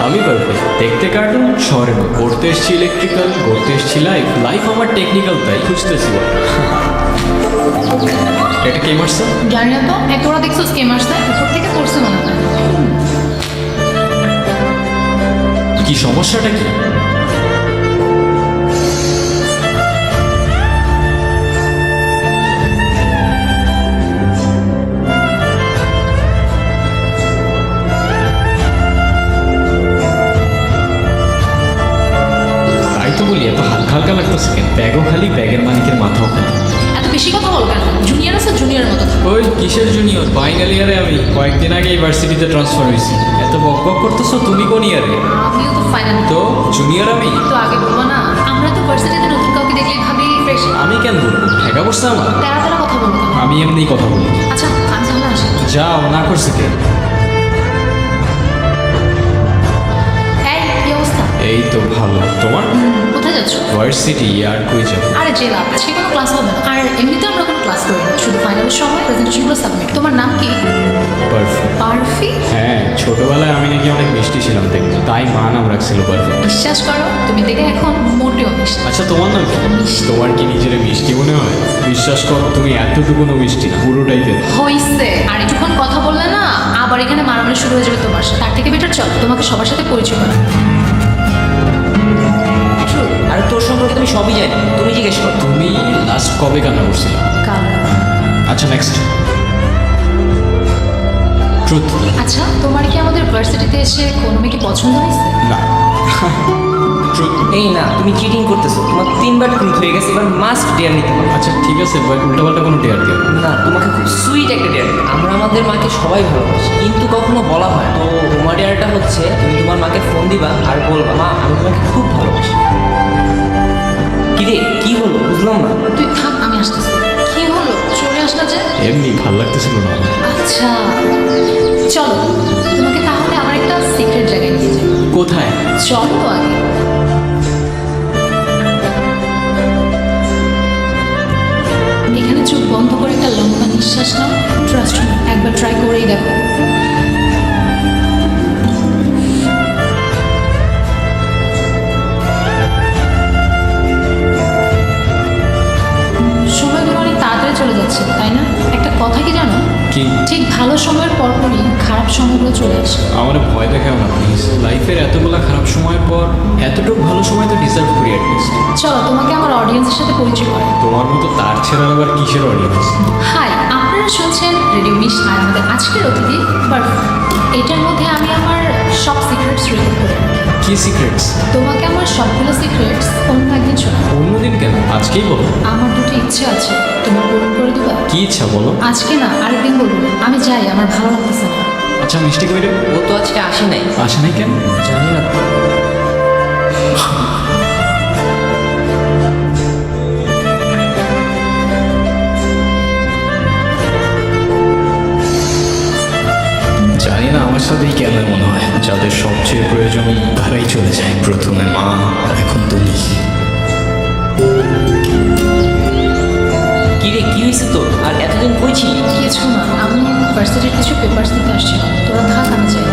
আমি পারফেক্ট, দেখতে কার্টুন, শহরে পড়তে এসছি ইলেকট্রিক্যাল, করতে এসছি লাইফ, লাইফ আমার টেকনিক্যাল, তাই খুঁজতেছি। এটা কে মারছে? জানি না তো, তোরা দেখছো স্কেম আসছে উপর থেকে পড়ছে মনে হয়। কি সমস্যাটা কি? তাই তো বলি, এত হালকা হালকা লাগতেছে কেন? ব্যাগও খালি, ব্যাগের মালিকের মাথাও খালি। এত বেশি কথা বল কেন? জুনিয়র আছে, জুনিয়রের মতো থাক। ওই কিসের জুনিয়র? ফাইনাল ইয়ারে আমি, কয়েকদিন আগে ইউনিভার্সিটিতে ট্রান্সফার হয়েছি। এত বক বক করতেছো, তুমি কোন ইয়ারে? আমিও তো ফাইনাল। তো জুনিয়র আমি? তো আগে বলবো না, আমরা তো ভার্সিটিতে নতুন কাউকে দেখলেই ভাবি ফ্রেশ। আমি কেন বলবো? ঠেকা করছে আমার? তেরা তেরা কথা বলবো কেন? আমি এমনিই কথা বলি। আচ্ছা আমি তাহলে আসি। যাও, না করছে কে? এই কি অবস্থা? এই তো ভালো। তোমার? কোথায় যাচ্ছ? ভার্সিটি। আর কই যাবো? আরে যে লাভ, আজকে কোনো ক্লাস হবে না। আর এমনিতে আমরা কোনো ক্লাস করি না, শুধু ফাইনালের সময় প্রেজেন্টেশনগুলো সাবমিট। তোমার নাম কি? পারফেক্ট। পারফি? হ্যাঁ, ছোটবেলায় আমি নাকি অনেক মিষ্টি ছিলাম দেখতে, তাই মা নাম রাখছিল পারফেক্ট। বিশ্বাস করো, তুমি দেখে এখন মোটেও মিষ্টি। আচ্ছা, তোমার নাম কি? মিষ্টি। তোমার কি নিজের মিষ্টি মনে হয়? বিশ্বাস করো, তুমি এতটুকুনো মিষ্টি না, পুরোটাই তেল। হইছে, আর একটুক্ষণ কথা বললে না আবার এখানে মারামারি শুরু হয়ে যাবে তোমার সাথে। তার থেকে বেটার চল তোমাকে সবার সাথে পরিচয় করা। আর তোর সম্পর্কে তুমি সবই জানি, তুমি জিজ্ঞেস করো। তুমি লাস্ট কবে কান্না করছিলে? কাল। আচ্ছা, নেক্সট। ট্রুথ। আচ্ছা তোমার কি আমাদের ভার্সিটিতে এসে কোনো মেয়েকে পছন্দ হয়েছে? না। ট্রুথ। এই না, তুমি চিটিং করতেছো। তোমার 3বার ট্রুথ হয়ে গেছে, এবার মাস্ট ডেয়ার নিতে হবে। আচ্ছা ঠিক আছে, উল্টাপাল্টা কোনো টেয়ার দিও না। না, তোমাকে খুব সুইট একটা ডেয়ার। আমরা আমাদের মাকে সবাই ভালোবাসি, কিন্তু কখনো বলা হয় তো। তোমার ডেয়ারটা হচ্ছে তুমি তোমার মাকে ফোন দিবা আর বলবা, মা আমি তোমাকে খুব ভালোবাসি। কিরে কি হলো বুঝলাম না। তুই থাক, আমি আসতেছি। কি হলো চলে আসলা যে? এমনি ভাল লাগতেছিল না আমার। আচ্ছা চলো, তোমাকে তাহলে আমার একটা সিক্রেট জায়গায় নিয়ে যাই। কোথায়? চলো তো আগে। এখানে চোখ বন্ধ করে একটা লম্বা নিঃশ্বাস নাও। ট্রাস্ট মি, একবার ট্রাই করেই দেখো। সময়গুলো অনেক তাড়াতাড়ি চলে যাচ্ছে তাই না? একটা কথা কি জানো, কি? ঠিক ভালো সময়ের পরপরই খারাপ সময়গুলো চলে আসে। আমার ভয় দেখাও না প্লিজ। লাইফের এতগুলা খারাপ সময়ের পর এতটুকু ভালো সময় তো ডিজার্ভ করি অ্যাটলিস্ট। চলো তোমাকে আমার অডিয়েন্সের সাথে পরিচয় করে। তোমার মতো তার ছেড়ার আবার কিসের অডিয়েন্স? হাই, আপনারা শুনছেন রেডিও মিশ, আর আমাদের আজকের অতিথি পারফেক্ট। এটার মধ্যে আমি আমার সব সিক্রেটস রেকর্ড করে রাখি। কি সিক্রেটস? তোমাকে আমার সবগুলো সিক্রেটস অন্য একদিন শোনাবো। অন্যদিন কেন? আজকেই বলো। আমার দুটো ইচ্ছে আছে, তুমি পূরণ করে দিবা? কি ইচ্ছা বলো? আজকে না, আরেকদিন বলবো। আমি যাই, আমার ভালো লাগতেছে না। আচ্ছা, মিষ্টি কইরে। ও তো আজকে আসে নাই। আসে নাই কেন? জানি না। জানি না, আমার সাথেই কেন মনে হয় যাদের সবচেয়ে প্রয়োজন তারাই চলে যায়। প্রথমে মা, আর এখন তুমি। কিরে কি হয়েছে তোর? আর এতদিন কই ছিলি? কিছু না, আমি ভার্সিটির কিছু পেপার্স দিতে আসছিলাম। তোরা থাক, আমি যাই।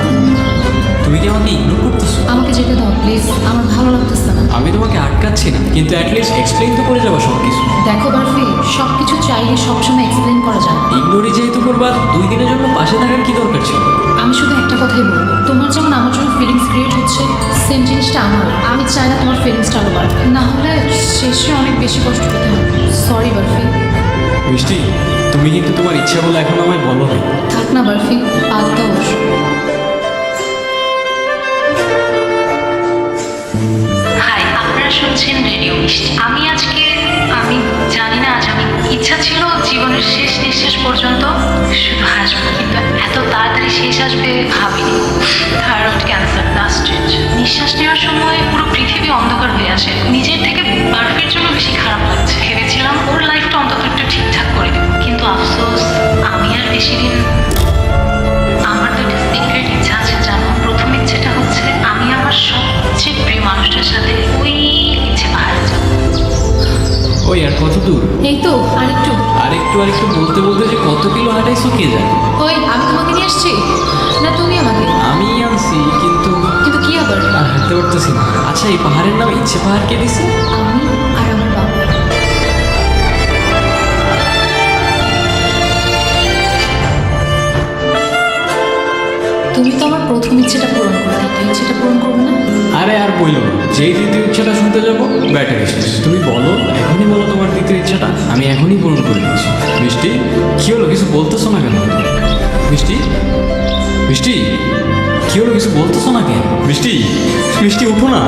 তুমি কি আমাকে ইগনোর করতেছো? আমাকে যেতে দাও প্লিজ, আমার ভালো লাগতেছে না। আমি তোমাকে আটকাচ্ছি না, কিন্তু অ্যাটলিস্ট এক্সপ্লেইন তো করে যাবো সব কিছু। দেখো বারফি, সব কিছু চাইলে সবসময় এক্সপ্লেন করা যায় না। ইগনোরই যেহেতু করবা, 2 দিনের জন্য পাশে থাকার কি দরকার ছিল? আমি শুধু একটা কথাই বলবো, তোমার যেমন আমার জন্য ফিলিংস ক্রিয়েট হচ্ছে, সেম জিনিসটা আমার। আমি চাই না তোমার ফিলিংসটা আরো বাড়বে, না হলে শেষে অনেক বেশি কষ্ট পেতে হবে। সরি বারফি। মিষ্টি, তুমি কিন্তু তোমার ইচ্ছা বলে এখন আমায় বলো না। থাক না বারফি, বাদ দাও ওসব। হাই, আপনারা শুনছেন রেডিও মিষ্টি। আমি জানি না আজ আমি ইচ্ছা ছিল জীবনের শেষ নিঃশ্বাস পর্যন্ত শুধু হাসবো, কিন্তু এত তাড়াতাড়ি শেষ আসবে ভাবিনি। Thyroid cancer last stage. নিঃশ্বাস নেওয়ার সময় পুরো পৃথিবী অন্ধকার হয়ে আসে। নিজের থেকে বারফির জন্য বেশি খারাপ লাগছে। ভেবেছিলাম ওর লাইফটা অন্তত একটু ঠিকঠাক করে দেবো, কিন্তু আফসোস আমি আর বেশি দিন। আমার তো একটা সিক্রেট ইচ্ছা আছে জানো। প্রথম ইচ্ছেটা হচ্ছে আমি আমার সবচেয়ে প্রিয় মানুষটার সাথে ওই ইচ্ছে পাহাড়ে যাবো। ওই আর কত দূর? এই তো আরেকটু। আরেকটু আরেকটু বলতে বলতে যে কত কিলো হাঁটাইছো কে জানে। ওই আমি তোমাকে নিয়ে আসছি না তুমি আমাকে? আমি আনছি, কিন্তু কিন্তু কি হবে? বুঝতেছি না। আচ্ছা, এই পাহাড়ের নাম ইচ্ছে পাহাড় কে দিছে? আমি আর আমার বাবা। তুমি তো আমার প্রথম ইচ্ছেটা পূরণ করো, দ্বিতীয় ইচ্ছেটা পূরণ করবে না? আরে আর বইলো না, যেই দ্বিতীয় ইচ্ছাটা শুনতে যাবো ব্যাটারি শেষ। তুমি বলো, এখনই বলো তোমার দ্বিতীয় ইচ্ছাটা, আমি এখনই পূরণ করে দিচ্ছি। মিষ্টি, কি হলো, কিছু বলতেছো না কেন? মিষ্টি, মিষ্টি, কি হলো, কিছু বলতেছো না কেন? মিষ্টি, মিষ্টি উঠো না।